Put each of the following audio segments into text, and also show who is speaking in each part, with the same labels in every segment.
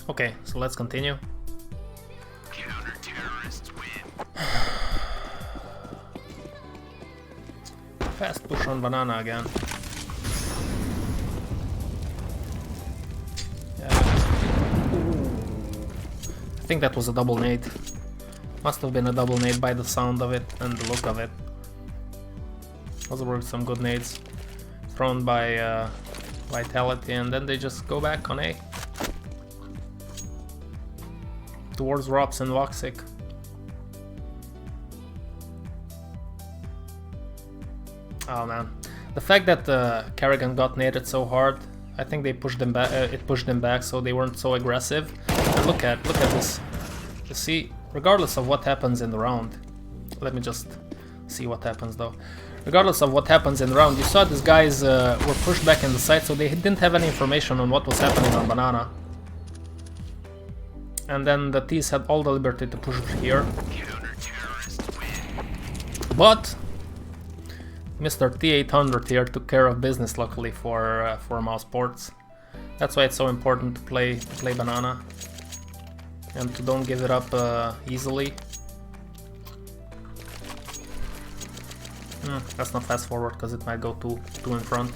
Speaker 1: Okay, so let's continue.
Speaker 2: Counter-terrorists win.
Speaker 1: Fast push on banana again. Yeah. I think that was a double nade. Must have been a double nade by the sound of it and the look of it. Also worked some good nades thrown by Vitality, and then they just go back on A towards Rops and Voxic. Oh man, the fact that Kerrigan got naded so hard, I think they pushed them back. It pushed them back, so they weren't so aggressive. And look at this. You see, regardless of what happens in the round, let me just see what happens though. Regardless of what happens in the round, you saw these guys were pushed back in the side, so they didn't have any information on what was happening on banana. And then the T's had all the liberty to push here. But Mr. T800 here took care of business, luckily for Mousesports. That's why it's so important to play banana and to don't give it up easily. Let's not fast forward because it might go too in front.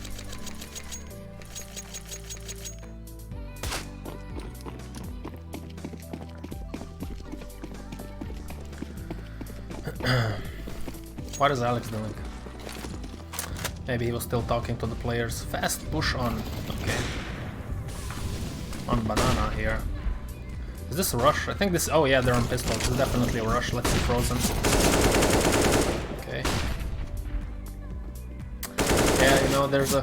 Speaker 1: What is Alex doing? Maybe he was still talking to the players. Fast push on, okay, on banana here. Is this a rush? I think this, oh yeah, they're on pistols. It's definitely a rush. Let's see Frozen. Okay. Yeah, you know, there's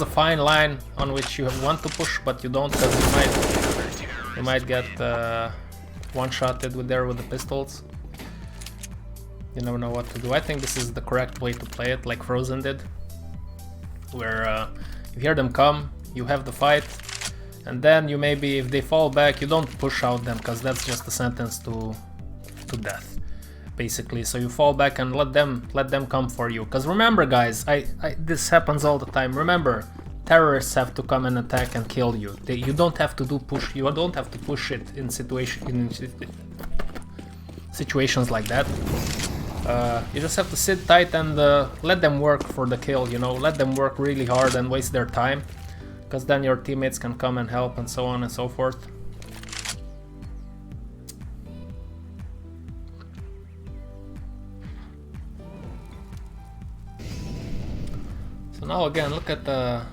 Speaker 1: a fine line on which you want to push, but you don't, because you might get one-shotted with the pistols. You never know what to do. I think this is the correct way to play it, like Frozen did, where you hear them come, you have the fight, and then you maybe, if they fall back, you don't push out them, because that's just a sentence to death, basically. So you fall back and let them come for you. Because remember, guys, this happens all the time. Remember, terrorists have to come and attack and kill you. You don't have to push. You don't have to push it in situations like that. You just have to sit tight and let them work for the kill. You know, let them work really hard and waste their time, because then your teammates can come and help and so on and so forth. So now again, look at the...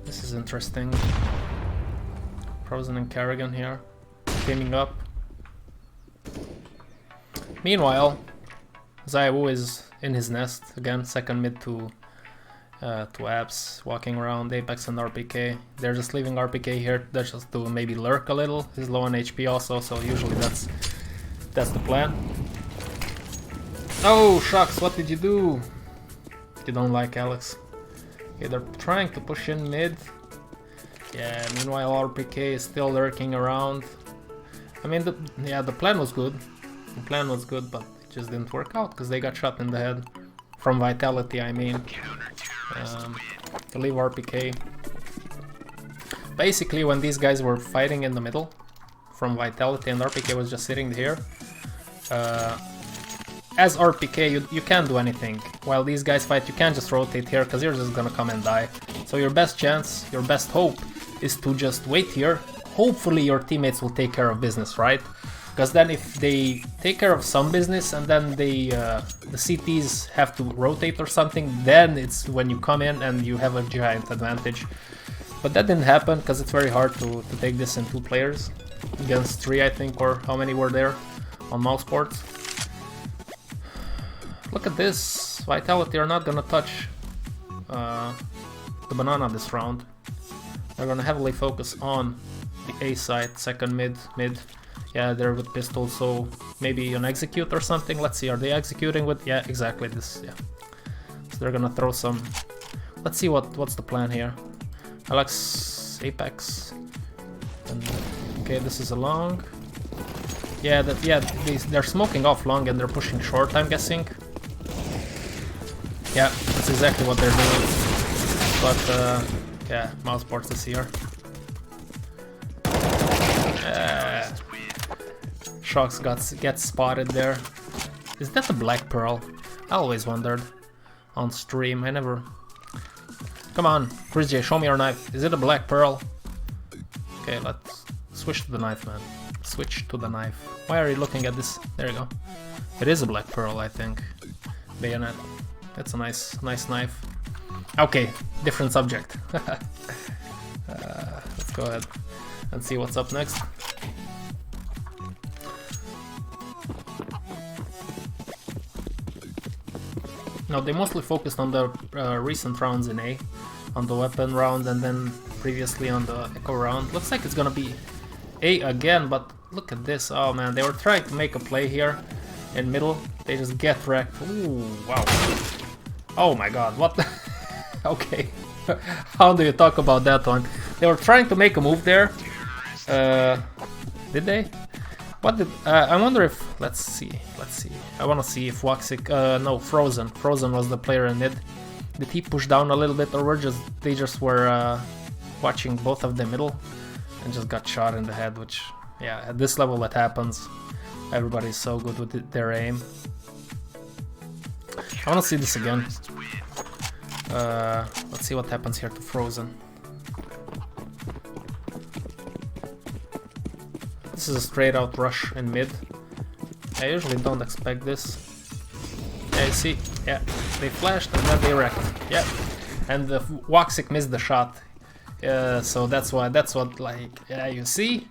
Speaker 1: This is interesting. Frozen and Kerrigan here, teaming up. Meanwhile, Zaiwu is in his nest again, second mid to Abs, walking around Apex and RPK. They're just leaving RPK here, they're just to maybe lurk a little. He's low on HP also, so usually that's the plan. Oh shucks, what did you do? You don't like Alex. Okay, they're trying to push in mid. Yeah, meanwhile RPK is still lurking around. I mean, the plan was good. The plan was good, but it just didn't work out because they got shot in the head. From Vitality, I mean. To leave RPK. Basically, when these guys were fighting in the middle, from Vitality, and RPK was just sitting here, as RPK, you can't do anything. While these guys fight, you can't just rotate here because you're just gonna come and die. So your best chance, your best hope, is to just wait here. Hopefully your teammates will take care of business, right? Because then if they take care of some business and then the CTs have to rotate or something, then it's when you come in and you have a giant advantage. But that didn't happen because it's very hard to take this in 2 players. Against 3, I think, or how many were there on Mousesports. Look at this. Vitality are not gonna touch the banana this round. They're gonna heavily focus on the A side, second mid. Yeah, they're with pistols, so maybe an execute or something. Let's see, are they executing with... Yeah, exactly this, yeah. So they're gonna throw some... Let's see what's the plan here. Alex, Apex. And, okay, this is a long. Yeah, they're smoking off long and they're pushing short, I'm guessing. Yeah, that's exactly what they're doing. But Yeah, Mousesports is here. Shox gets spotted there. Is that a black pearl? I always wondered on stream. I never. Come on, Chris J, show me your knife. Is it a black pearl? Okay, let's switch to the knife, man. Switch to the knife. Why are you looking at this? There you go. It is a black pearl, I think. Bayonet. That's a nice knife. Okay, different subject. Let's go ahead and see what's up next. Now they mostly focused on the recent rounds in A, on the weapon round, and then previously on the echo round. Looks like it's gonna be A again, but look at this. Oh man, they were trying to make a play here in middle. They just get wrecked. Ooh, wow. Oh my god, what the okay. How do you talk about that one? They were trying to make a move there. Did they? What did I wonder if let's see. I wanna see if Waxic no, Frozen was the player in it. Did he push down a little bit, or they just were watching both of the middle and just got shot in the head, which yeah, at this level that happens. Everybody's so good with their aim. I wanna see this again. Let's see what happens here to Frozen. This is a straight out rush in mid. I usually don't expect this. Yeah, you see, yeah, they flashed and then they wrecked. Yeah, and the Waxic missed the shot. So that's what like, yeah, you see?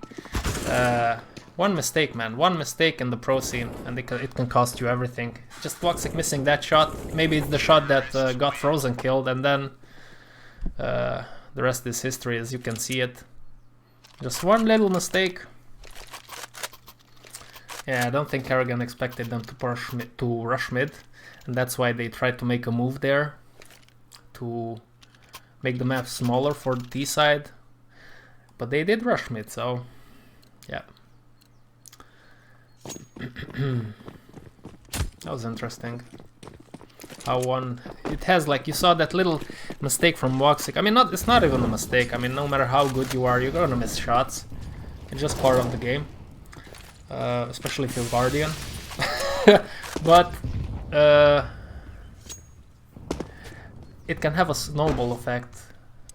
Speaker 1: One mistake, man, one mistake in the pro scene and it can cost you everything. Just Waxic missing that shot. Maybe it's the shot that got Frozen killed, and then the rest is history, as you can see it. Just one little mistake. Yeah, I don't think Kerrigan expected them to rush mid, and that's why they tried to make a move there to make the map smaller for the T side. But they did rush mid, so yeah. That was interesting. How it has, like, you saw that little mistake from Waxic. I mean, it's not even a mistake. I mean, no matter how good you are, you're gonna miss shots. It's just part of the game. Especially if you're Guardian. But it can have a snowball effect.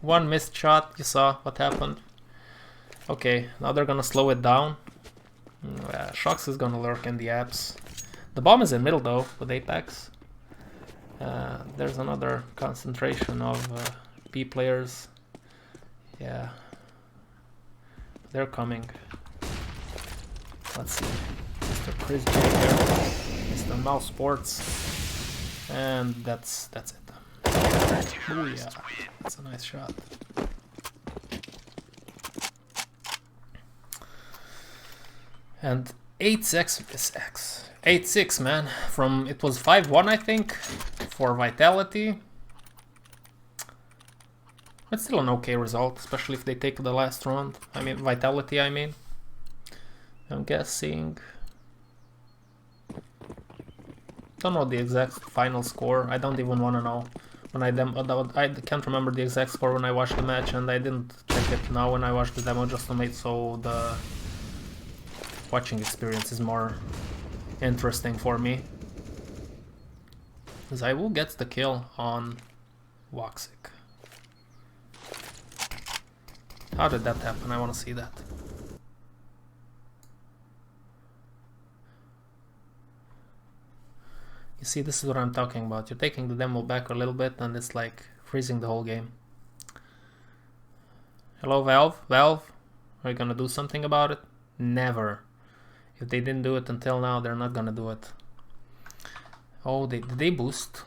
Speaker 1: One missed shot, you saw what happened. Okay, now they're gonna slow it down. Shox is gonna lurk in the apps. The bomb is in middle though, with Apex. There's another concentration of B players. Yeah, they're coming. Let's see, Mr. Chris J here, Mr. Mousesports, and that's it. Oh yeah, that's a nice shot. And 8-6, man. From it was 5-1, I think, for Vitality. It's still an okay result, especially if they take the last round. I mean, Vitality, I mean. I'm guessing. Don't know the exact final score. I don't even want to know. When I can't remember the exact score when I watched the match, and I didn't check it now when I watched the demo just to make so the watching experience is more interesting for me. Zaiwu gets the kill on Waxic. How did that happen? I want to see that. You see, this is what I'm talking about. You're taking the demo back a little bit and it's like freezing the whole game. Hello, Valve? Valve? Are you gonna do something about it? Never. If they didn't do it until now, they're not gonna do it. Oh, did they boost?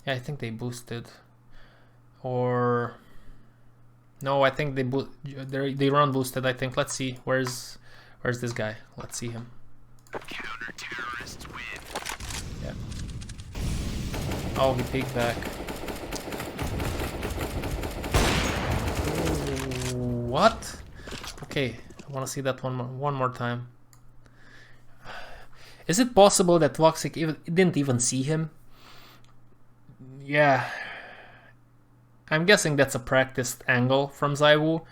Speaker 1: Yeah, I think they boosted. Or no, I think they run boosted. I think. Let's see. Where's this guy? Let's see him. Counter-terrorists win. Yeah. Oh, he peeked back. Ooh, what? Okay, I want to see that one more time. Is it possible that Waxic didn't even see him? Yeah. I'm guessing that's a practiced angle from ZywOo.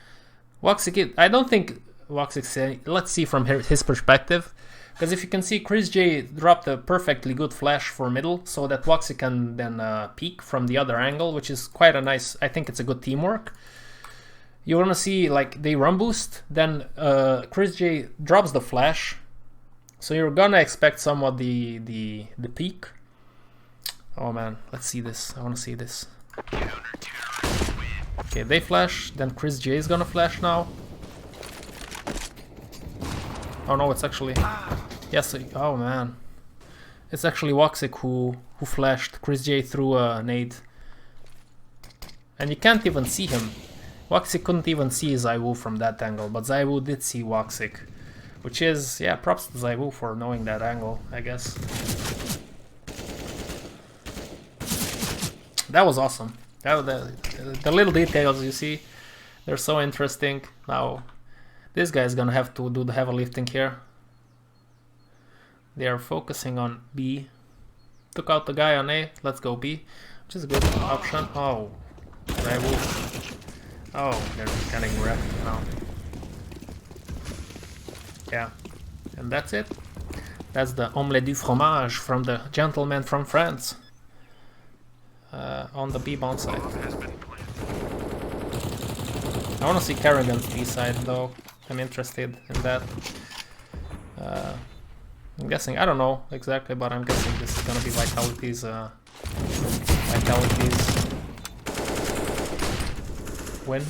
Speaker 1: Woxic, I don't think Woxic, let's see from his perspective. Because if you can see, Chris J dropped a perfectly good flash for middle, so that Woxic can then peek from the other angle, which is quite a nice, I think it's a good teamwork. You want to see, like, they run boost, then Chris J drops the flash, so you're gonna expect somewhat the peek. Oh man, let's see this, I want to see this. Okay, they flash, then Chris J is gonna flash now. Oh no, it's actually... Yes, oh man. It's actually Woxic who flashed Chris J through a nade. And you can't even see him. Woxic couldn't even see ZywOo from that angle, but ZywOo did see Woxic. Which is, yeah, props to ZywOo for knowing that angle, I guess. That was awesome. The little details you see, they're so interesting. Now, this guy's gonna have to do the heavy lifting here. They are focusing on B. Took out the guy on A. Let's go B, which is a good option. Oh, ZywOo. Oh, they're getting wrecked now. Yeah, and that's it. That's the omelette du fromage from the gentleman from France. On the B bound side. I want to see Kerrigan's B side though. I'm interested in that. I'm guessing, I don't know exactly, but I'm guessing this is gonna be Vitality's win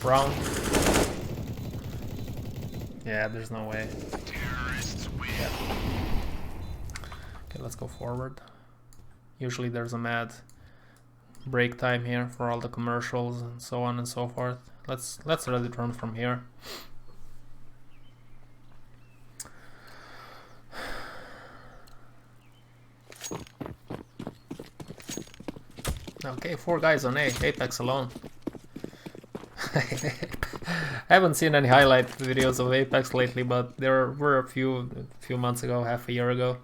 Speaker 1: round. Yeah, there's no way. Yeah. Okay, let's go forward. Usually there's a mad break time here for all the commercials and so on and so forth. Let's ready to run from here. Okay, 4 guys on A, Apex alone. I haven't seen any highlight videos of Apex lately, but there were a few months ago, half a year ago,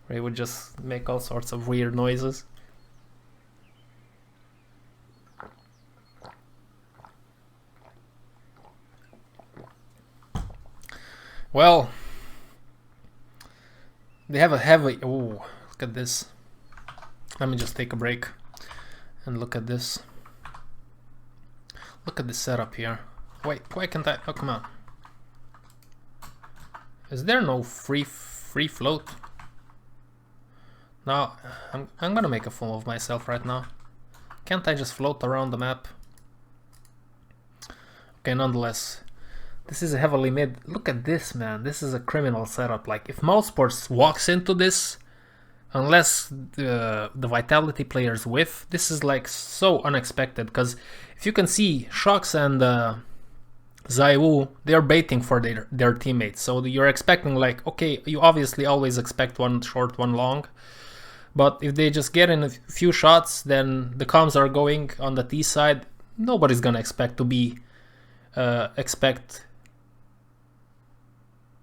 Speaker 1: where he would just make all sorts of weird noises. Well, they have a heavy... Ooh, look at this. Let me just take a break and look at this. Look at this setup here. Wait, why can't I? Oh, come on. Is there no free float? No, I'm gonna make a fool of myself right now. Can't I just float around the map? Okay, nonetheless. This is a heavily mid. Look at this, man. This is a criminal setup. Like, if Mousesports walks into this, unless the Vitality players whiff, this is like so unexpected. Because if you can see, Shox and ZywOo, they're baiting for their teammates. So you're expecting, like, okay, you obviously always expect one short, one long. But if they just get in a few shots, then the comms are going on the T side. Nobody's gonna expect to be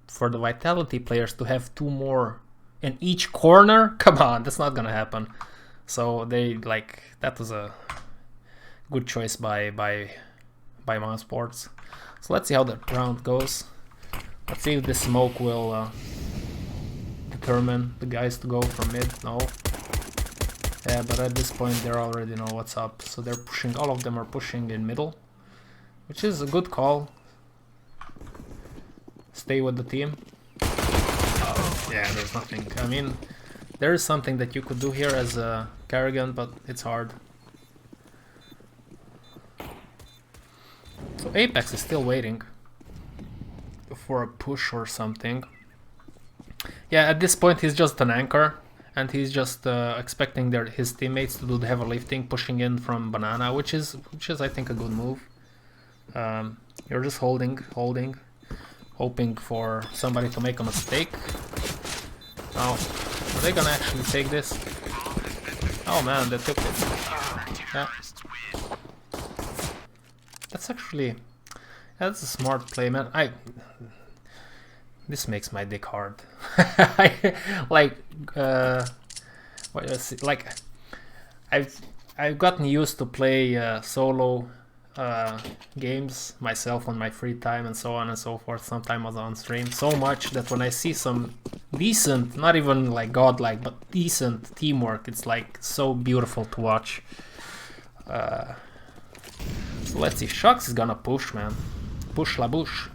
Speaker 1: for the Vitality players to have 2 more in each corner. Come on, that's not gonna happen. So they, like, that was a good choice by Mousesports. So let's see how the round goes. Let's see if this smoke will determine the guys to go from mid. No. Yeah, but at this point they already know what's up. So they're pushing, all of them are pushing in middle, which is a good call. Stay with the team. Yeah, there's nothing. I mean, there is something that you could do here as a Kerrigan, but it's hard. So Apex is still waiting for a push or something. Yeah, at this point he's just an anchor, and he's just expecting his teammates to do the heavy lifting, pushing in from banana, which is I think a good move. You're just holding, hoping for somebody to make a mistake. Oh, are they gonna actually take this? Oh man, they took it. Yeah. That's actually, that's a smart play, man. This makes my dick hard. Like, I've gotten used to play solo games myself on my free time and so on and so forth. Sometimes on stream so much that when I see some decent, not even like godlike, but decent teamwork, it's like so beautiful to watch. So let's see. Shux is gonna push, man. Push la bush.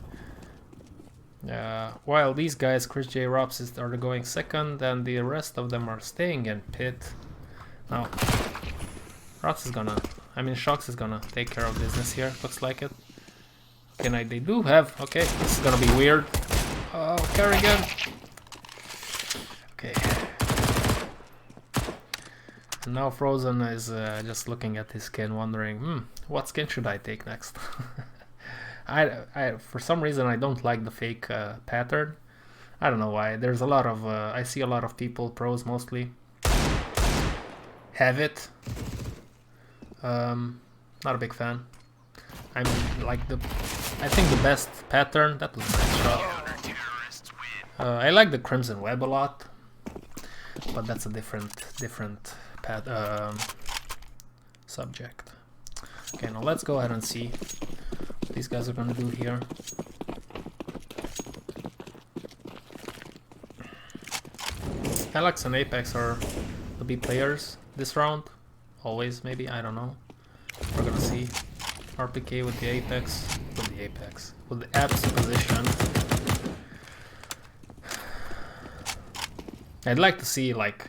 Speaker 1: While these guys, Chris J. Robs, are going second, and the rest of them are staying in pit. Now, Robs is gonna, I mean, Shux is gonna take care of business here. Looks like it. Okay, now they do have. Okay, this is gonna be weird. Oh, Kerrigan. Okay. And now Frozen is just looking at his skin, wondering, what skin should I take next? I for some reason I don't like the fake pattern. I don't know why. There's a lot of I see a lot of people, pros mostly, have it. Not a big fan. I'm like I think the best pattern. That was a nice shot. I like the Crimson Web a lot, but that's a different subject. Okay, now let's go ahead and see what these guys are gonna do here. Alex and Apex are the B players this round. Always, maybe, I don't know. We're gonna see. RPK with the Apex. With the Apps position. I'd like to see, like,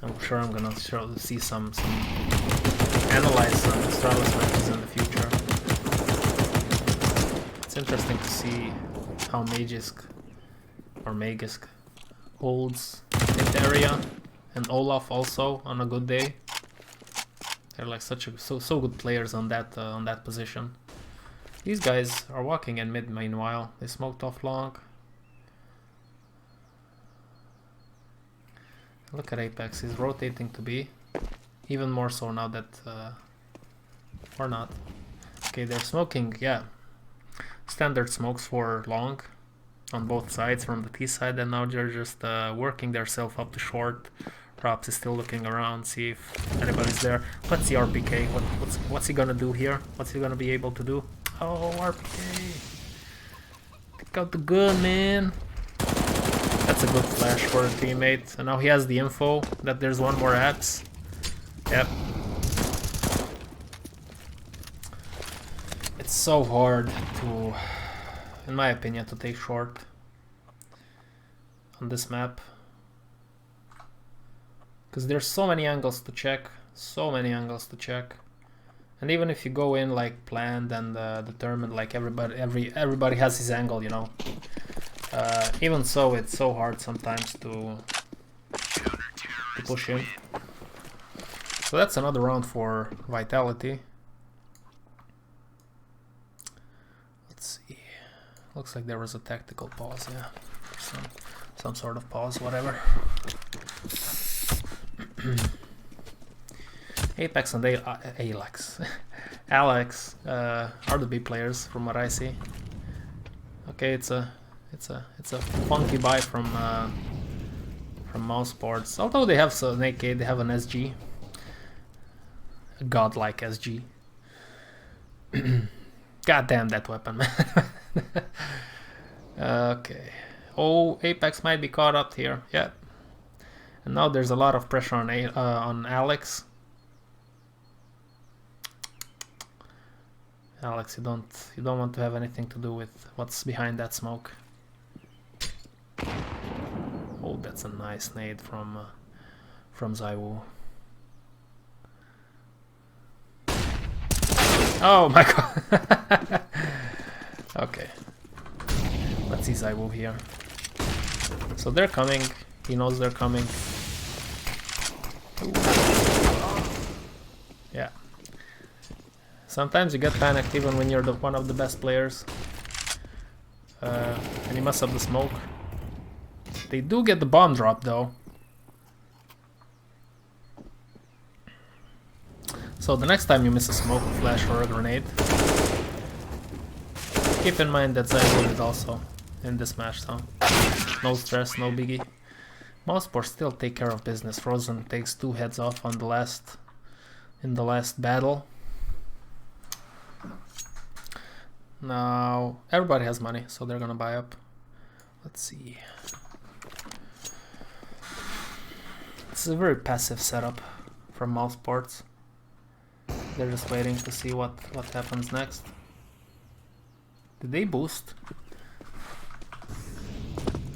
Speaker 1: I'm sure I'm gonna see some analyze some Stralis matches in the future. It's interesting to see how Magisk or Magisk holds in the area, and Olaf also on a good day. They're like so good players on that position. These guys are walking in mid. Meanwhile, they smoked off long. Look at Apex. He's rotating to B. Even more so now that or not. Okay, they're smoking. Yeah, standard smokes for long on both sides from the T side, and now they're just working themselves up to short. Props is still looking around, see if anybody's there. Let's see RPK. What's he gonna do here? What's he gonna be able to do? Oh, RPK! Take out the gun, man. That's a good flash for a teammate. And now he has the info that there's one more apps. Yep. It's so hard to, in my opinion, to take short on this map. Because there's so many angles to check. And even if you go in like planned and determined, like everybody has his angle, you know. Even so, it's so hard sometimes to push in. So that's another round for Vitality. Let's see. Looks like there was a tactical pause, yeah. Some sort of pause, whatever. Apex and Alex are the B players from what I see. Okay, it's a funky buy from Mousesports. Although they have an AK, they have an SG, a godlike SG. God damn that weapon, man. Okay. Oh, Apex might be caught up here. Yeah. And now there's a lot of pressure on Alex. Alex, you don't want to have anything to do with what's behind that smoke. Oh, that's a nice nade from Zaiwu. Oh my god. Okay. Let's see Zaiwu here. So they're coming. He knows they're coming. Ooh. Yeah. Sometimes you get panicked even when you're one of the best players. And you mess up the smoke. They do get the bomb drop though. So the next time you miss a smoke, a flash, or a grenade, keep in mind that Zaiwu is also in this match, so no stress, no biggie. Mousesports still take care of business. Frozen takes 2 heads off on the last in the last battle. Now everybody has money, so they're gonna buy up. Let's see. It's a very passive setup from Mousesports. They're just waiting to see what happens next. Did they boost?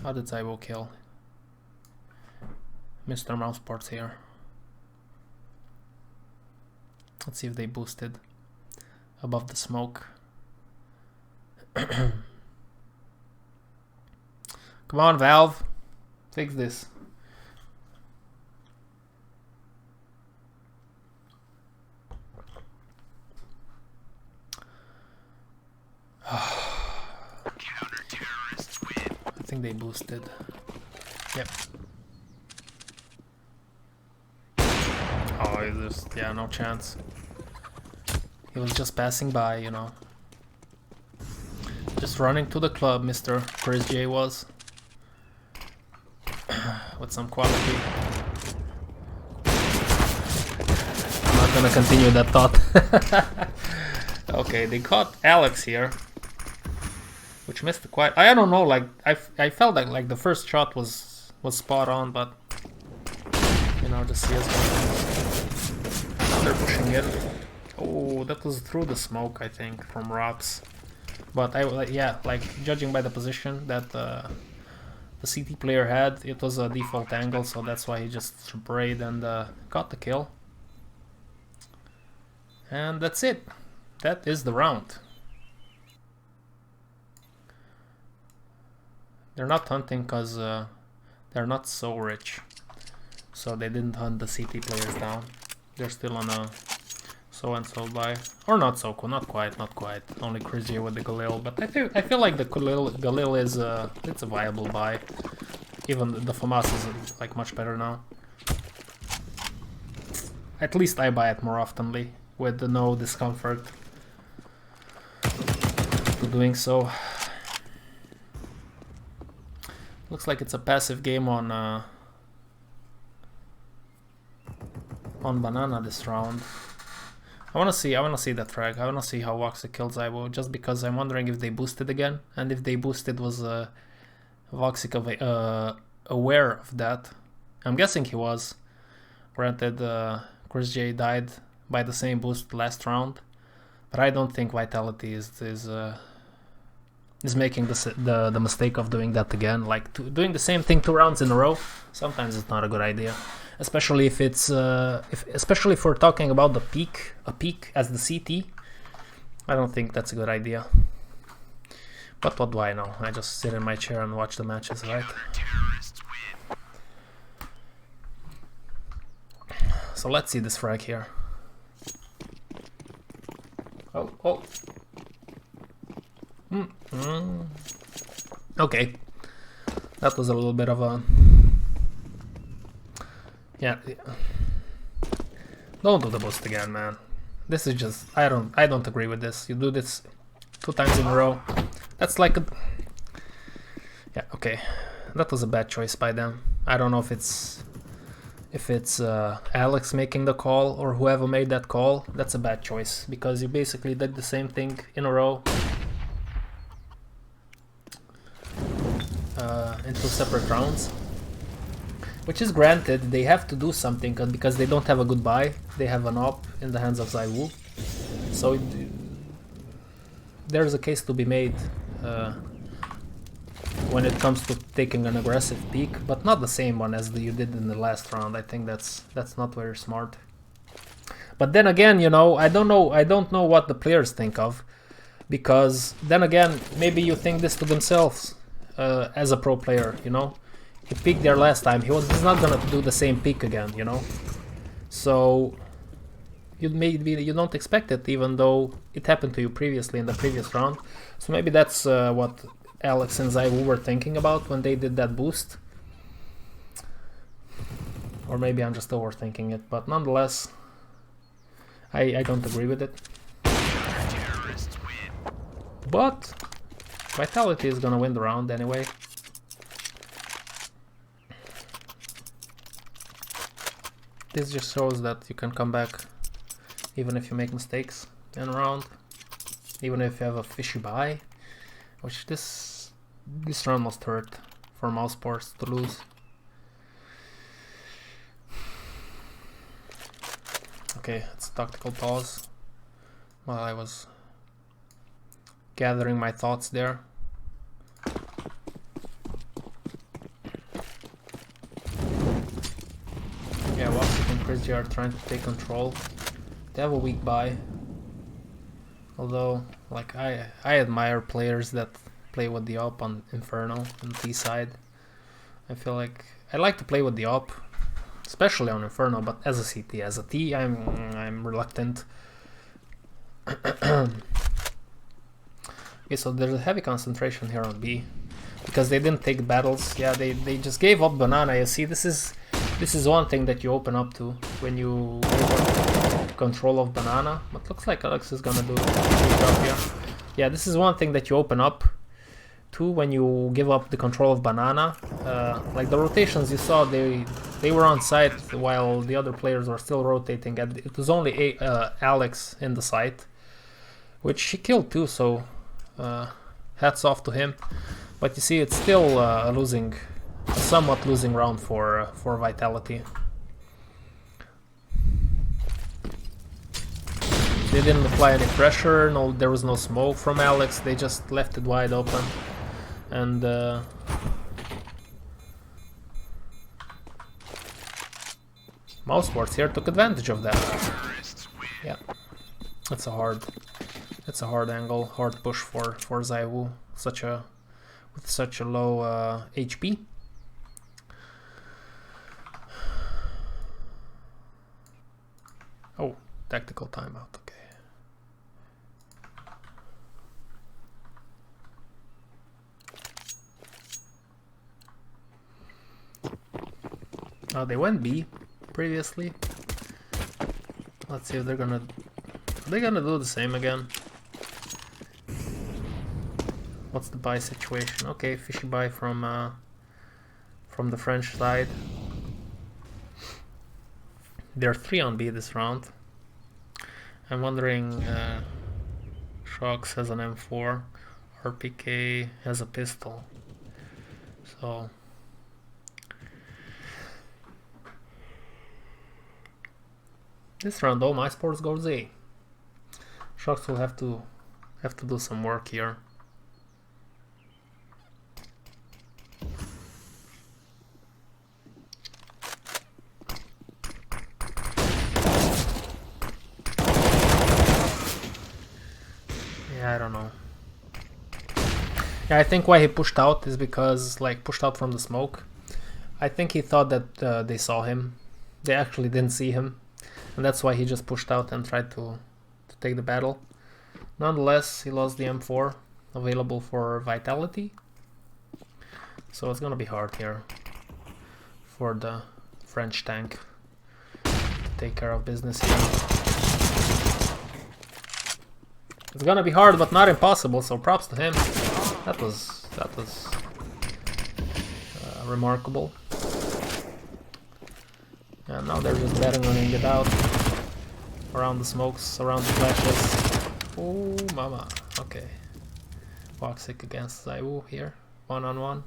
Speaker 1: How did Zybo kill Mr. Mousesports here? Let's see if they boosted above the smoke. Come on, Valve, fix this. I think they boosted. Yep. Oh, there's, yeah, no chance. He was just passing by, you know. Just running to the club, Mr. Chris J was. With some quality. I'm not gonna continue that thought. Okay, they caught Alex here. Which missed quite. I don't know, like I felt like the first shot was spot on, but you know, just CS guys. They're pushing it. Oh, that was through the smoke, I think, from rocks. But yeah, like judging by the position that the CT player had, it was a default angle, so that's why he just sprayed and got the kill. And that's it. That is the round. They're not hunting because they're not so rich, so they didn't hunt the CT players down. They're still on a so and so buy, or not so cool, not quite. Only Chris J with the Galil, but I feel like the Galil is it's a viable buy. Even the FAMAS is like much better now. At least I buy it more oftenly with no discomfort to doing so. Looks like it's a passive game on Banana this round. I wanna see that frag. I wanna see how Voxic kills Zybo, just because I'm wondering if they boosted again, and if they boosted, was Voxic aware of that? I'm guessing he was. Granted, Chris J died by the same boost last round, but I don't think Vitality is making the mistake of doing that again. Like doing the same thing 2 rounds in a row. Sometimes it's not a good idea, especially if it's especially if we're talking about a peak as the CT. I don't think that's a good idea. But what do I know? I just sit in my chair and watch the matches, right? So let's see this frag here. Oh. Okay, that was a little bit of a yeah. Don't do the boost again, man. This is just I don't agree with this. You do this 2 times in a row. That's like a yeah. Okay, that was a bad choice by them. I don't know if it's Alex making the call or whoever made that call. That's a bad choice because you basically did the same thing in a row. In 2 separate rounds, which is granted. They have to do something because they don't have a good buy. They have an op in the hands of Zaiwu, so there's a case to be made when it comes to taking an aggressive peek, but not the same one as you did in the last round. I think that's not very smart. But then again, you know, I don't know what the players think of, because then again, maybe you think this to themselves. As a pro player, you know, he peaked there last time. He's not gonna do the same peak again, you know. So you don't expect it, even though it happened to you previously in the previous round. So maybe that's what Alex and Zywu were thinking about when they did that boost. Or maybe I'm just overthinking it, but nonetheless, I don't agree with it. But Vitality is gonna win the round anyway. This just shows that you can come back even if you make mistakes in a round, even if you have a fishy buy, which this round must hurt for Mousesports to lose. Okay, it's a tactical pause while I was gathering my thoughts there. Yeah, Woxic and Chris J are trying to take control. They have a weak buy. Although, like, I admire players that play with the op on Inferno and T side. I feel like I like to play with the op, especially on Inferno, but as a CT, as a T, I'm reluctant. Okay, so there's a heavy concentration here on B because they didn't take battles. Yeah, they just gave up banana. You see, this is one thing that you open up to when you give up control of banana. But looks like Alex is gonna do a good job here. Yeah, this is one thing that you open up to when you give up the control of banana. Like the rotations you saw, they were on site while the other players were still rotating. And it was only Alex in the site, which he killed too. So hats off to him. But you see, it's still a somewhat losing round for Vitality. They didn't apply any pressure. No, there was no smoke from Alex. They just left it wide open, and Mousesports here took advantage of that. Yeah, it's a hard angle, hard push for ZywOo. With such a low HP. Oh, tactical timeout. Okay. They went B previously. Let's see if they're gonna do the same again. What's the buy situation? Okay, fishy buy from the French side. They're 3 on B this round. I'm wondering, Shox has an M4, RPK has a pistol. So this round, though, Mousesports goes A. Shox will have to do some work here. I don't know. Yeah, I think why he pushed out is because, like, pushed out from the smoke. I think he thought that they saw him. They actually didn't see him, and that's why he just pushed out and tried to take the battle. Nonetheless, he lost the M4 available for Vitality, so it's gonna be hard here for the French tank to take care of business here. It's gonna be hard, but not impossible. So props to him. That was remarkable. And now they're just betting on it out around the smokes, around the flashes. Oh, mama. Okay. Woxic against ZywOo here, 1-on-1.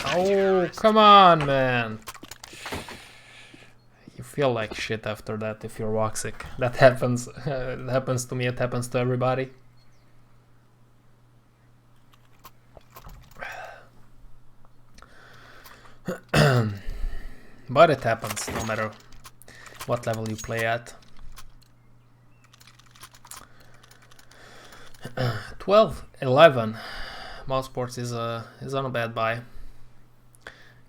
Speaker 1: Oh, come on, man. You feel like shit after that if you're Woxic. That happens. It happens to me, it happens to everybody. But it happens no matter what level you play at. 12-11. Mousesports is on a bad buy.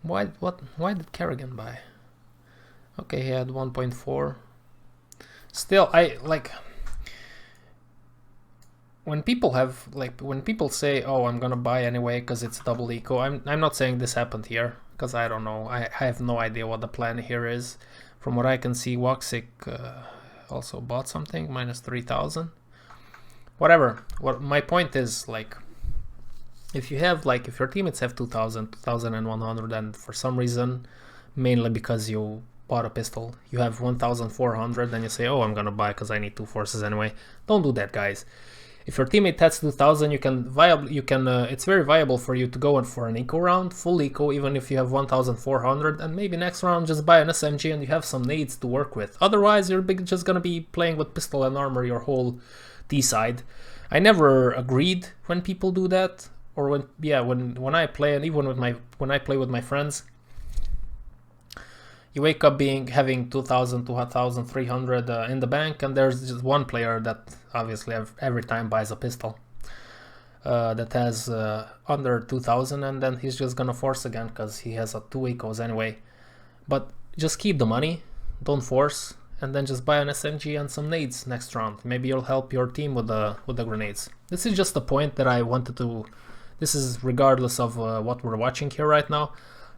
Speaker 1: Why did Kerrigan buy? Okay, he had 1.4. Still, I like when people say, "Oh, I'm gonna buy anyway because it's double eco." I'm not saying this happened here because I don't know. I have no idea what the plan here is. From what I can see, Woxic also bought something minus 3,000. Whatever. What my point is, like, if you have like, if your teammates have 2000, 2100, and for some reason, mainly because you bought a pistol, you have 1400, and you say, oh, I'm gonna buy because I need 2 forces anyway. Don't do that, guys. If your teammate has 2000, it's very viable for you to go in for an eco round, full eco, even if you have 1400, and maybe next round just buy an SMG and you have some nades to work with. Otherwise, you're just gonna be playing with pistol and armor your whole D side. I never agreed when people do that, or when I play, and even when I play with my friends. You wake up having 2000, 2300 in the bank, and there's just one player that obviously every time buys a pistol that has under 2000, and then he's just gonna force again because he has 2 ecos anyway. But just keep the money, don't force, and then just buy an SMG and some nades next round. Maybe you'll help your team with the grenades. This is just a point that I wanted to. This is regardless of what we're watching here right now.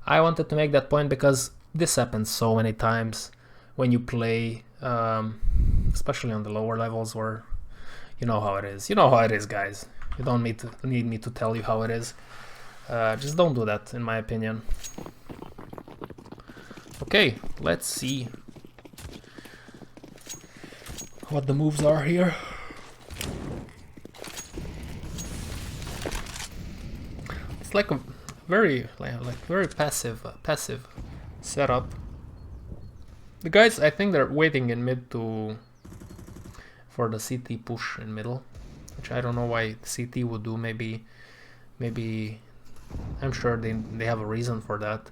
Speaker 1: I wanted to make that point because this happens so many times when you play, especially on the lower levels, where you know how it is. You know how it is, guys. You don't need me to tell you how it is. Just don't do that, in my opinion. Okay, let's see what the moves are here. It's like a very passive setup. The guys, I think they're waiting in mid for the CT push in middle, which I don't know why CT would do. Maybe I'm sure they have a reason for that.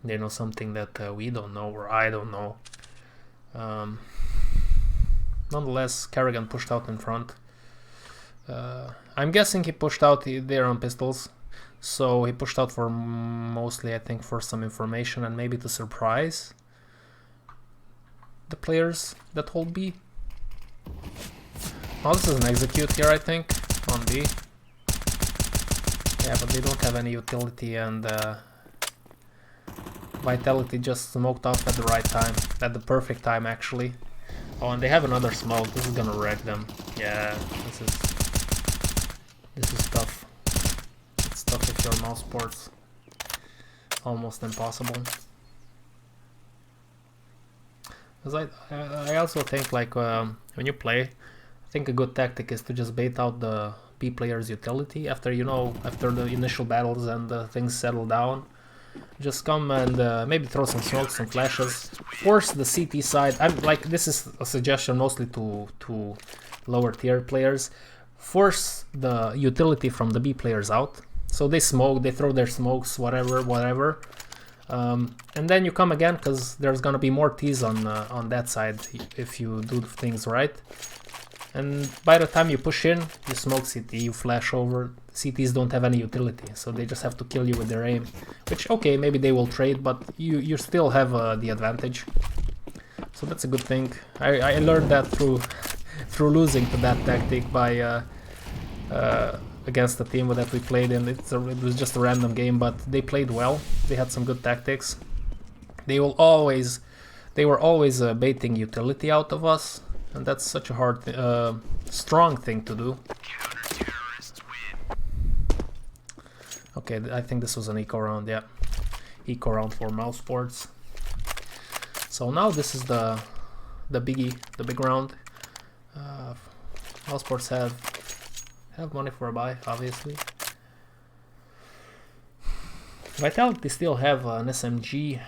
Speaker 1: They know something that we don't know, or I don't know. Nonetheless, Kerrigan pushed out in front. I'm guessing he pushed out there on pistols. So he pushed out for mostly, I think, for some information and maybe to surprise the players that hold B. Oh, this is an execute here, I think, on B. Yeah, but they don't have any utility, and Vitality just smoked off at the right time, at the perfect time actually. Oh, and they have another smoke. This is gonna wreck them. Yeah, this is tough. If you're Mousesports, almost impossible. Because I also think, like, when you play, I think a good tactic is to just bait out the B player's utility after the initial battles and things settle down. Just come and maybe throw some smokes, some flashes, force the CT side. This is a suggestion mostly to lower tier players. Force the utility from the B players out. So they smoke, they throw their smokes, whatever. And then you come again, because there's gonna be more T's on that side if you do things right. And by the time you push in, you smoke CT, you flash over. CTs don't have any utility, so they just have to kill you with their aim. Which, okay, maybe they will trade, but you still have the advantage. So that's a good thing. I learned that through losing to that tactic by against the team that we played in. It was just a random game, but they played well. They had some good tactics. They were always baiting utility out of us, and that's such a hard, strong thing to do. Okay, I think this was an eco round. Yeah, eco round for Mousesports. So now this is the big round. Mousesports have money for a buy, obviously. Vitality still have an SMG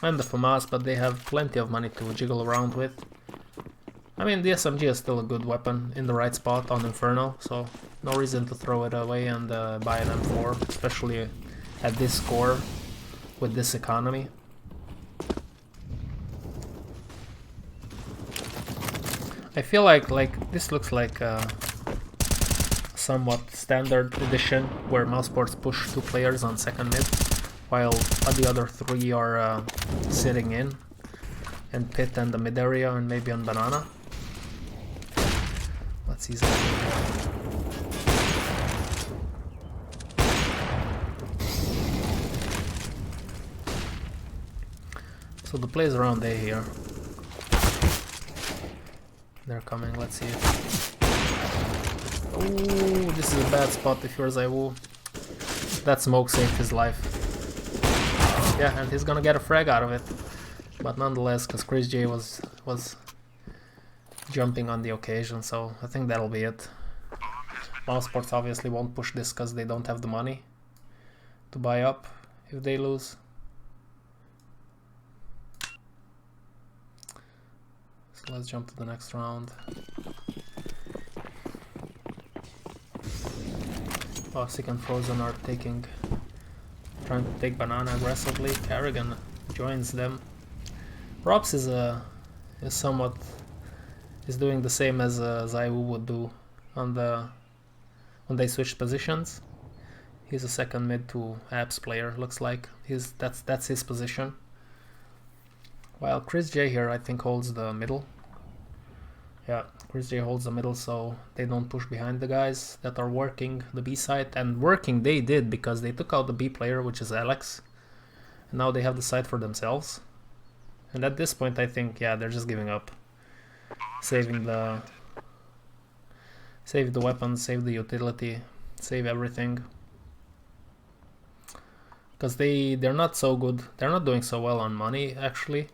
Speaker 1: and the FAMAS, but they have plenty of money to jiggle around with. I mean, the SMG is still a good weapon in the right spot on Inferno, so no reason to throw it away and buy an M4, especially at this score with this economy. I feel like this looks like somewhat standard edition where Mousesports push 2 players on second mid while the other 3 are sitting in pit and the mid area and maybe on banana. Let's see something. So the plays around A here. They're coming, let's see. Ooh, this is a bad spot if you're Zaiwu. That smoke saved his life. Yeah, and he's gonna get a frag out of it. But nonetheless, because Chris J was jumping on the occasion, so I think that'll be it. Mousesports obviously won't push this because they don't have the money to buy up if they lose. So let's jump to the next round. Toxic and Frozen are trying to take banana aggressively. Carrigan joins them. Rops is doing the same as Zaiwu would do on when they switched positions. He's a second mid to apps player, looks like. That's his position. While Chris J here I think holds the middle. Yeah, Chris J holds the middle so they don't push behind the guys that are working the B side. And working they did because they took out the B player, which is Alex. And now they have the side for themselves. And at this point I think, yeah, they're just giving up. Save the weapons, save the utility, save everything. Because they're not so good, they're not doing so well on money actually.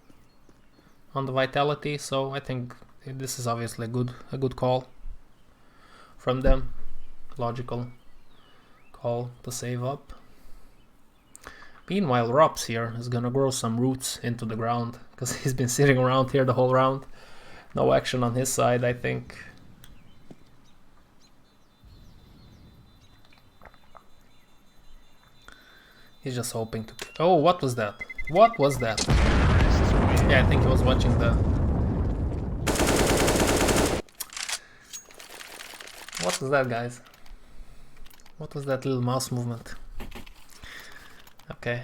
Speaker 1: On the vitality, so I think this is obviously a good call from them. Logical call to save up. Meanwhile, Rops here is gonna grow some roots into the ground because he's been sitting around here the whole round. No action on his side, I think. He's just hoping to... Oh, what was that? What was that? Yeah, I think he was watching the... What was that, guys? What was that little mouse movement? Okay,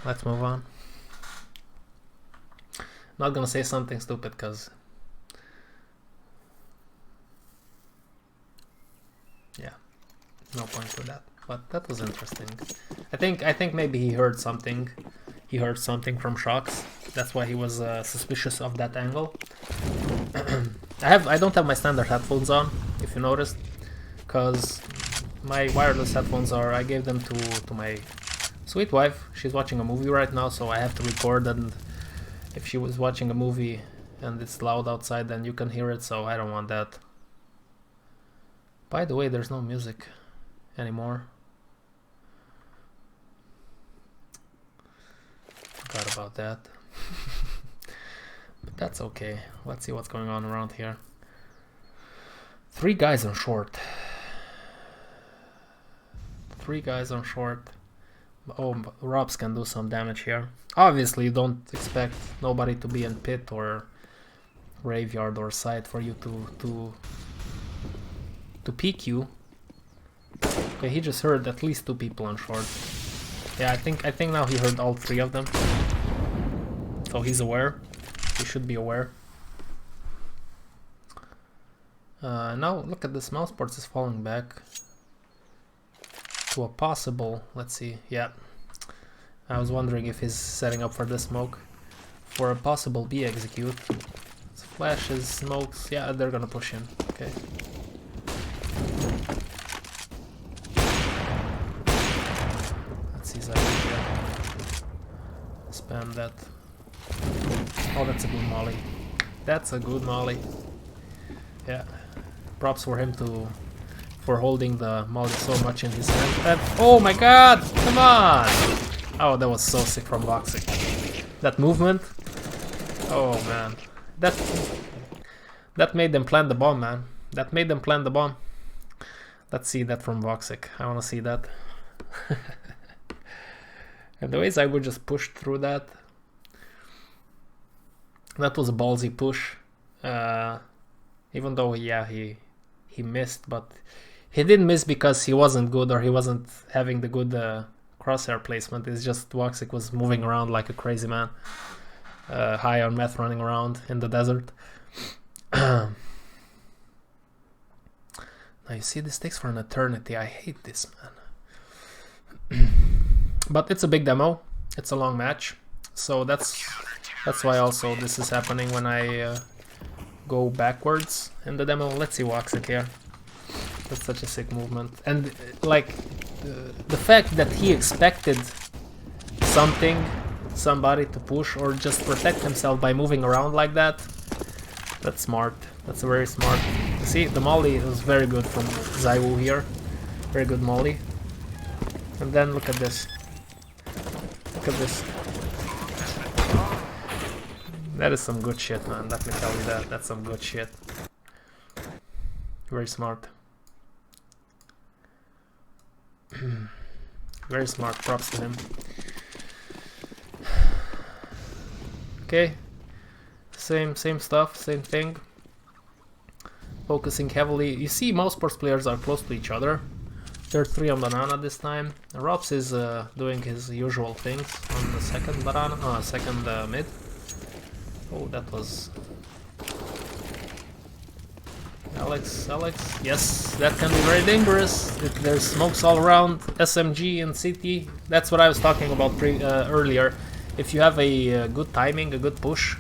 Speaker 1: let's move on. Not gonna say something stupid because... Yeah, no point to that. But that was interesting. I think maybe he heard something. He heard something from Shocks. That's why he was suspicious of that angle. I don't have my standard headphones on, if you noticed, because my wireless headphones I gave them to my sweet wife. She's watching a movie right now, so I have to record, and if she was watching a movie and it's loud outside, then you can hear it, so I don't want that. By the way, there's no music anymore. Forgot about that. But that's okay. Let's see what's going on around here. 3 guys on short. 3 guys on short. Oh, Robs can do some damage here. Obviously, you don't expect nobody to be in pit or graveyard or side for you to peek you. Okay, he just heard at least 2 people on short. Yeah, I think now he heard all 3 of them. So he's aware. He should be aware. Now look at this. Mousesports is falling back to a possible. Let's see. Yeah, I was wondering if he's setting up for the smoke for a possible B execute. Flashes, smokes. Yeah, they're gonna push in. Okay. Let's see Zaiwu. Spam that. Oh, that's a good molly. That's a good molly. Yeah. Props for him for holding the molly so much in his hand. And, oh my god! Come on! Oh, that was so sick from Voxic. That movement. Oh man. That made them plant the bomb, man. That made them plant the bomb. Let's see that from Voxic. I wanna see that. And the ways I would just push through that. That was a ballsy push. Even though, yeah, he missed, but he didn't miss because he wasn't good or he wasn't having the good crosshair placement. It's just Voxic was moving around like a crazy man. High on meth, running around in the desert. Now you see, this takes for an eternity. I hate this, man. But it's a big demo. It's a long match. So that's why also this is happening when I go backwards in the demo. Let's see Voxic here. That's such a sick movement. And like the fact that he expected somebody to push or just protect himself by moving around like that, that's smart. That's very smart. See, the molly was very good from Zaiwu here. Very good molly. And then look at this. Look at this. That is some good shit, man. Let me tell you that. That's some good shit. Very smart. Very smart. Props to him. Okay. Same stuff. Same thing. Focusing heavily. You see, Mousesports players are close to each other. They're 3 on banana this time. Rops is doing his usual things on the second banana. Second mid. Oh, that was Alex. Yes, that can be very dangerous. There's smokes all around. SMG and CT. That's what I was talking about earlier. If you have a good timing, a good push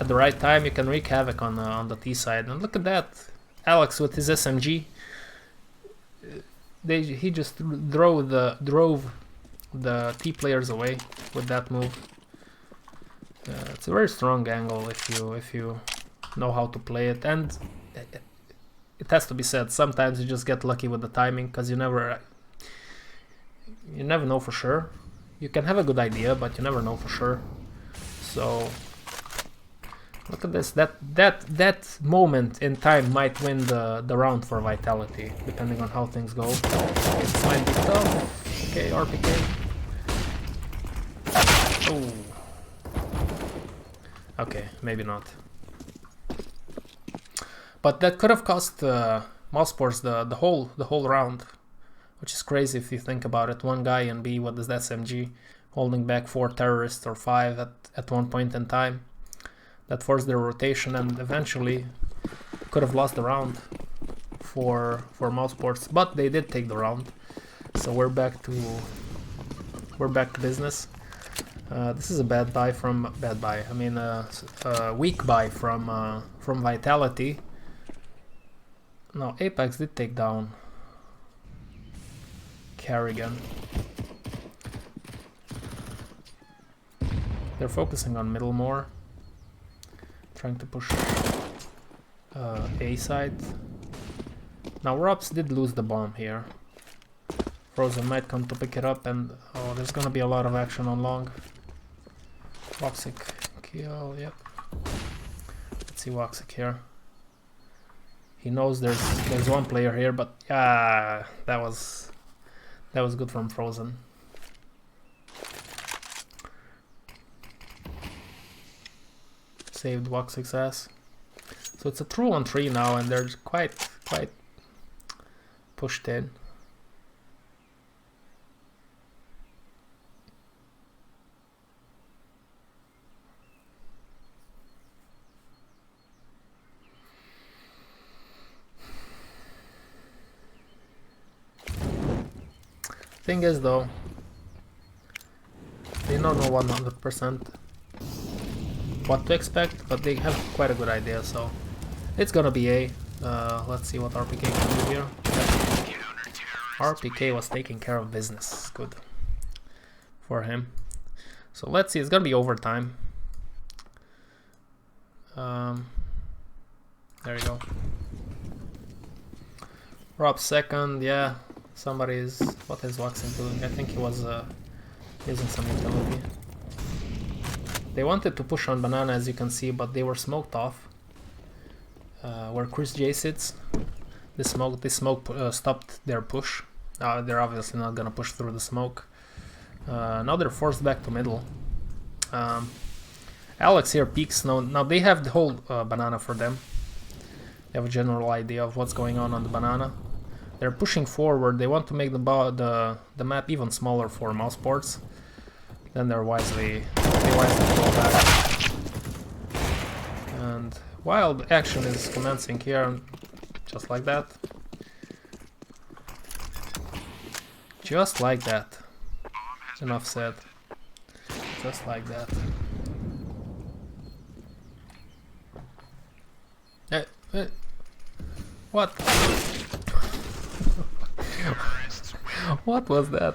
Speaker 1: at the right time, you can wreak havoc on the T side. And look at that, Alex with his SMG. He just drove the T players away with that move. It's a very strong angle if you know how to play it, and it has to be said, sometimes you just get lucky with the timing, because you never know for sure. You can have a good idea, but you never know for sure. So look at this. That moment in time might win the round for Vitality, depending on how things go. It might be tough. Okay, RPK. Oh. Okay, maybe not. But that could have cost Mousesports the whole round, which is crazy if you think about it. One guy and B with his SMG holding back 4 terrorists or 5 at one point in time. That forced their rotation and eventually could have lost the round for Mousesports, but they did take the round. So we're back to business. This is a weak buy from Vitality. No, Apex did take down Carrigan. They're focusing on middle more, trying to push A side. Now Rops did lose the bomb here. Frozen might come to pick it up, and oh, there's gonna be a lot of action on long. Woxic kill, yep. Let's see Woxic here. He knows there's one player here, but that was good from Frozen. Saved Woxic's ass. So it's a 2-on-3 now, and they're quite pushed in. Thing is though, they don't know 100% what to expect, but they have quite a good idea, so it's gonna be A. Let's see what RPK can do here. RPK was taking care of business. Good for him. So let's see, it's gonna be overtime. There you go. Rob second, yeah. What is Waxing doing? I think he was using some utility. They wanted to push on banana, as you can see, but they were smoked off. Where Chris J sits, this smoke stopped their push. They're obviously not gonna push through the smoke. Now they're forced back to middle. Alex here peeks. Now they have the whole banana for them. They have a general idea of what's going on the banana. They're pushing forward. They want to make the map even smaller for Mousesports. Then they wisely pull back. And wild action is commencing here, just like that. Just like that. Enough said. Just like that. What? What was that?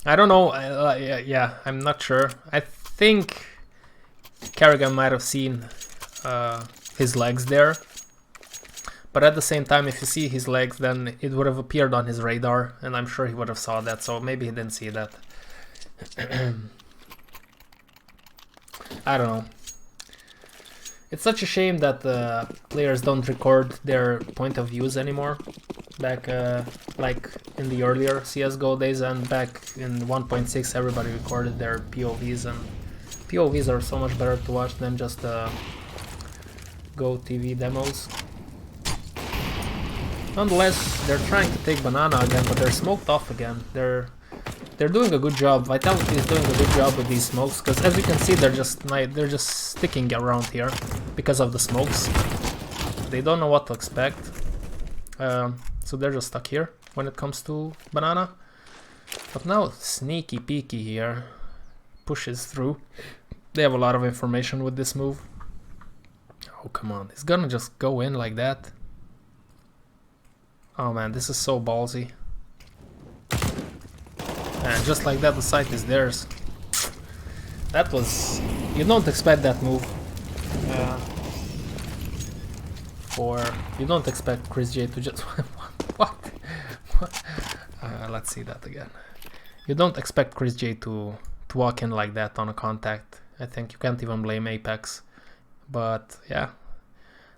Speaker 1: I don't know. Yeah, I'm not sure. I think Kerrigan might have seen his legs there. But at the same time, if you see his legs, then it would have appeared on his radar, and I'm sure he would have saw that, so maybe he didn't see that. I don't know. It's such a shame that players don't record their point of views anymore. Back like in the earlier CSGO days, and back in 1.6 everybody recorded their POVs, and POVs are so much better to watch than just Go TV demos. Nonetheless, they're trying to take banana again, but they're smoked off again. They're doing a good job. Vitality is doing a good job with these smokes, because as you can see, they're just sticking around here because of the smokes. They don't know what to expect, so they're just stuck here when it comes to banana. But now sneaky peeky here pushes through. They have a lot of information with this move. Oh come on, he's gonna just go in like that. Oh man, this is so ballsy. And just like that, the site is theirs. That was... You don't expect that move. Or you don't expect Chris J to just... What? Let's see that again. You don't expect Chris J to walk in like that on a contact. I think you can't even blame Apex. But yeah,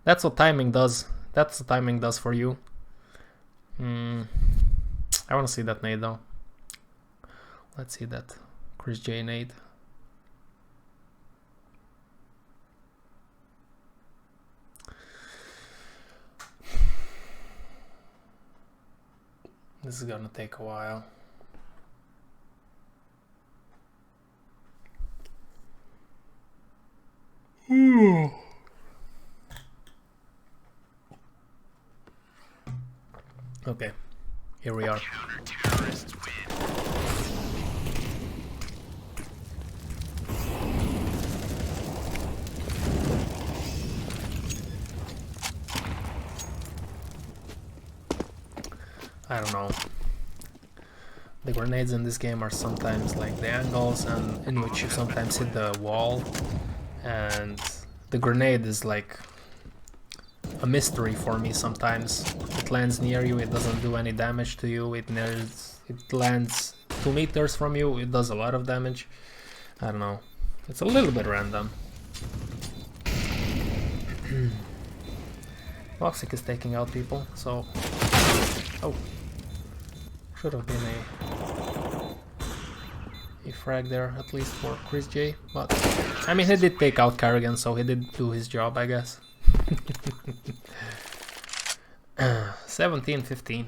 Speaker 1: that's what timing does. That's what timing does for you. I want to see that nade though. Let's see that Chris J nade. This is gonna take a while. Okay, here we are. I don't know. The grenades in this game are sometimes like the angles, and in which you sometimes hit the wall, and the grenade is like a mystery for me sometimes. It lands near you, it doesn't do any damage to you, it lands 2 meters from you, it does a lot of damage. I don't know, it's a little bit random. Toxic is taking out people, so... Oh! Should have been a frag there, at least for Chris J, but... I mean, he did take out Kerrigan, so he did do his job, I guess. 17-15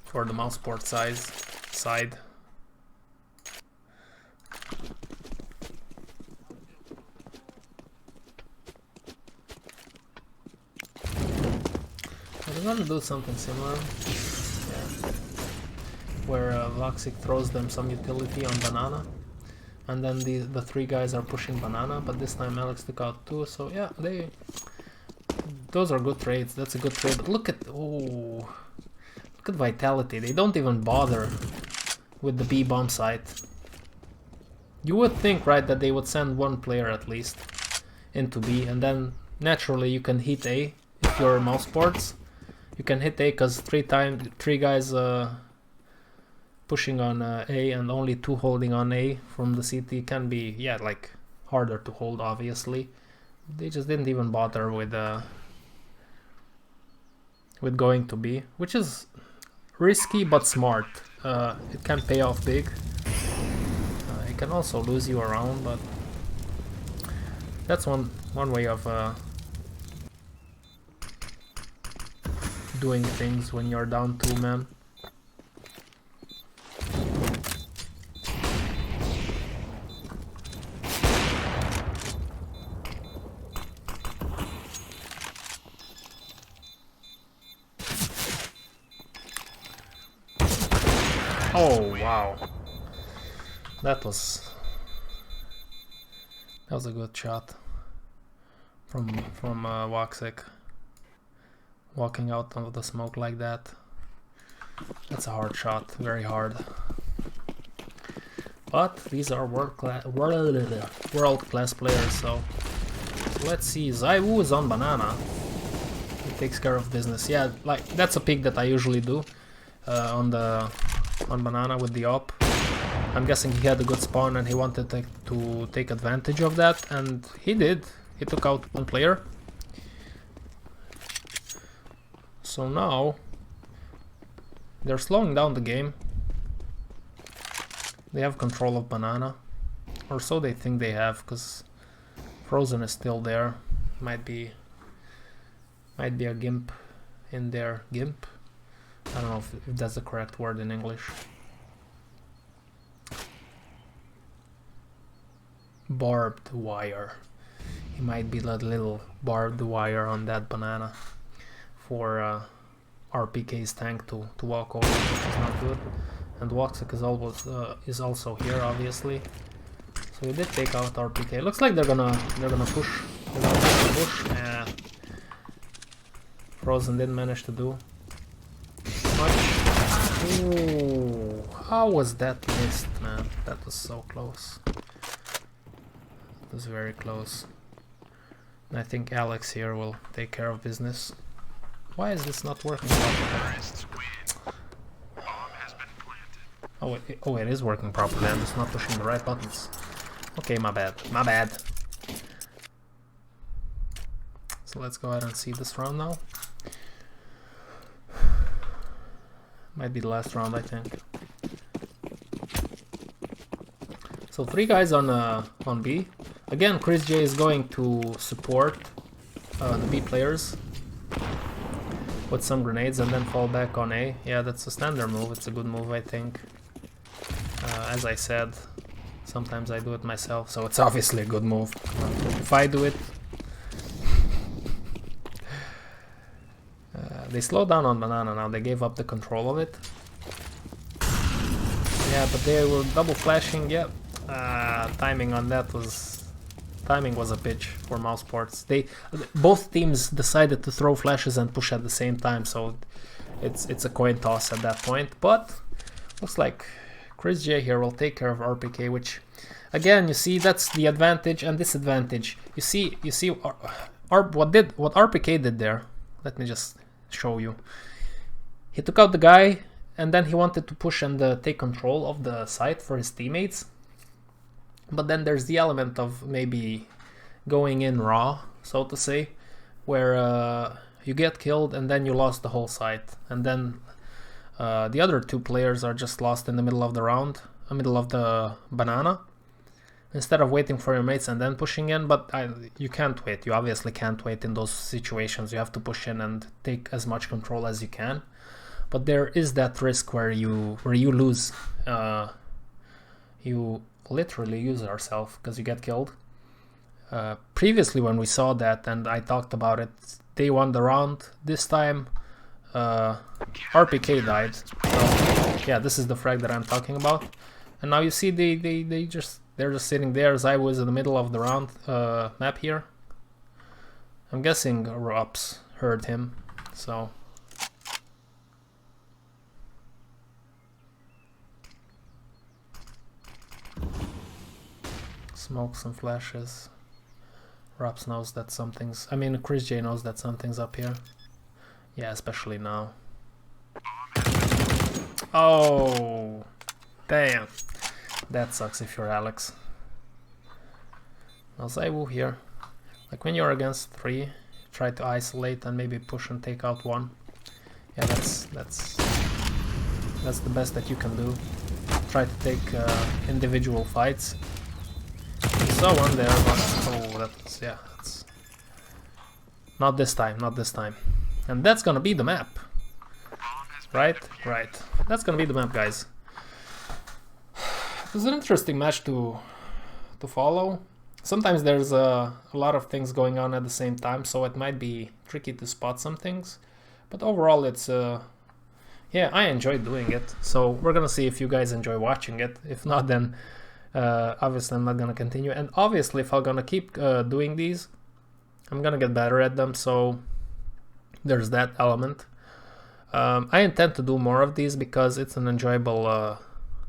Speaker 1: for the Mousesports side. I'm gonna do something similar, yeah. Where Voxic throws them some utility on banana, and then the 3 guys are pushing banana, but this time Alex took out 2, so yeah, those are good trades. That's a good trade. But look at Vitality. They don't even bother with the B bomb site. You would think, right, that they would send 1 player at least into B, and then naturally you can hit A if you're Mousesports. You can hit A because 3 guys pushing on A and only 2 holding on A from the CT can be, yeah, like harder to hold, obviously. They just didn't even bother with going to B, which is risky but smart. It can pay off big. It can also lose you around, but that's one way of doing things when you're down 2 men. Oh wow, that was a good shot from Voxic, walking out of the smoke like that. That's a hard shot, very hard. But these are world-class players, so let's see. Zaiwu is on banana. He takes care of business. Yeah, like that's a pick that I usually do on banana with the op. I'm guessing he had a good spawn and he wanted to take advantage of that, and he did. He took out one player. So now they're slowing down the game. They have control of banana, or so they think they have, because Frozen is still there. Might be a gimp in there. Gimp? I don't know if that's the correct word in English. Barbed wire. He might be a little barbed wire on that banana for RPK's tank to walk over, which is not good. And Woxic is also here, obviously. So we did take out RPK. Looks like they're gonna push. They're gonna push. Frozen didn't manage to do much. Ooh, how was that missed, man? That was so close. It was very close. And I think Alex here will take care of business. Why is this not working properly? Oh, it is working properly. I'm just not pushing the right buttons. Okay, my bad. My bad. So let's go ahead and see this round now. Might be the last round, I think. So 3 guys on B. Again, Chris J is going to support the B players with some grenades and then fall back on A. Yeah, that's a standard move. It's a good move, I think. As I said, sometimes I do it myself, so it's obviously a good move. If I do it... they slowed down on banana now. They gave up the control of it. Yeah, but they were double flashing. Yeah, timing on that was... Timing was a bitch for Mousesports. Both teams decided to throw flashes and push at the same time, so it's a coin toss at that point. But looks like Chris J here will take care of RPK, which again, you see, that's the advantage and disadvantage. You see what RPK did there. Let me just show you. He took out the guy and then he wanted to push and take control of the site for his teammates. But then there's the element of maybe going in raw, so to say, where you get killed and then you lost the whole site, and then the other 2 players are just lost in the middle of the round, middle of the banana, instead of waiting for your mates and then pushing in. But you can't wait. You obviously can't wait in those situations. You have to push in and take as much control as you can. But there is that risk where you lose. You literally use yourself because you get killed. Previously when we saw that and I talked about it, they won the round. This time RPK died. So yeah, this is the frag that I'm talking about. And now you see they're just sitting there. Zaiwu is in the middle of the round map here. I'm guessing Rups heard him, so smokes and flashes. Rups knows that something's... I mean, Chris J knows that something's up here. Yeah, especially now. Oh, damn. That sucks if you're Alex. Now Zaiwu here. Like when you're against 3, try to isolate and maybe push and take out 1. Yeah, that's the best that you can do. Try to take individual fights. You saw one there, but oh, that's, yeah, that's not this time, not this time. And that's gonna be the map, right? Right. That's gonna be the map, guys. It was an interesting match to follow. Sometimes there's a lot of things going on at the same time, so it might be tricky to spot some things. But overall, it's yeah, I enjoyed doing it. So we're gonna see if you guys enjoy watching it. If not, then obviously I'm not gonna continue. And obviously, if I'm gonna keep doing these, I'm gonna get better at them. So there's that element. I intend to do more of these because it's an enjoyable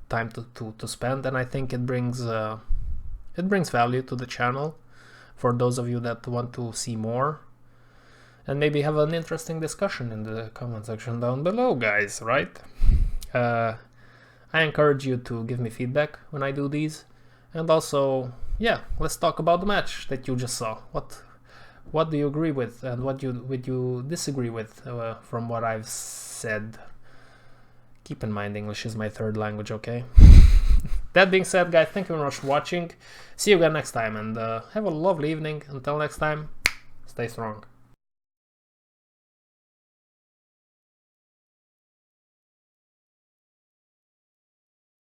Speaker 1: time to spend, and I think it brings value to the channel for those of you that want to see more, and maybe have an interesting discussion in the comment section down below, guys, right? I encourage you to give me feedback when I do these, and also, yeah, let's talk about the match that you just saw. What do you agree with, and what would you disagree with from what I've said? Keep in mind, English is my third language, okay? That being said, guys, thank you very much for watching. See you again next time, and have a lovely evening. Until next time, stay strong.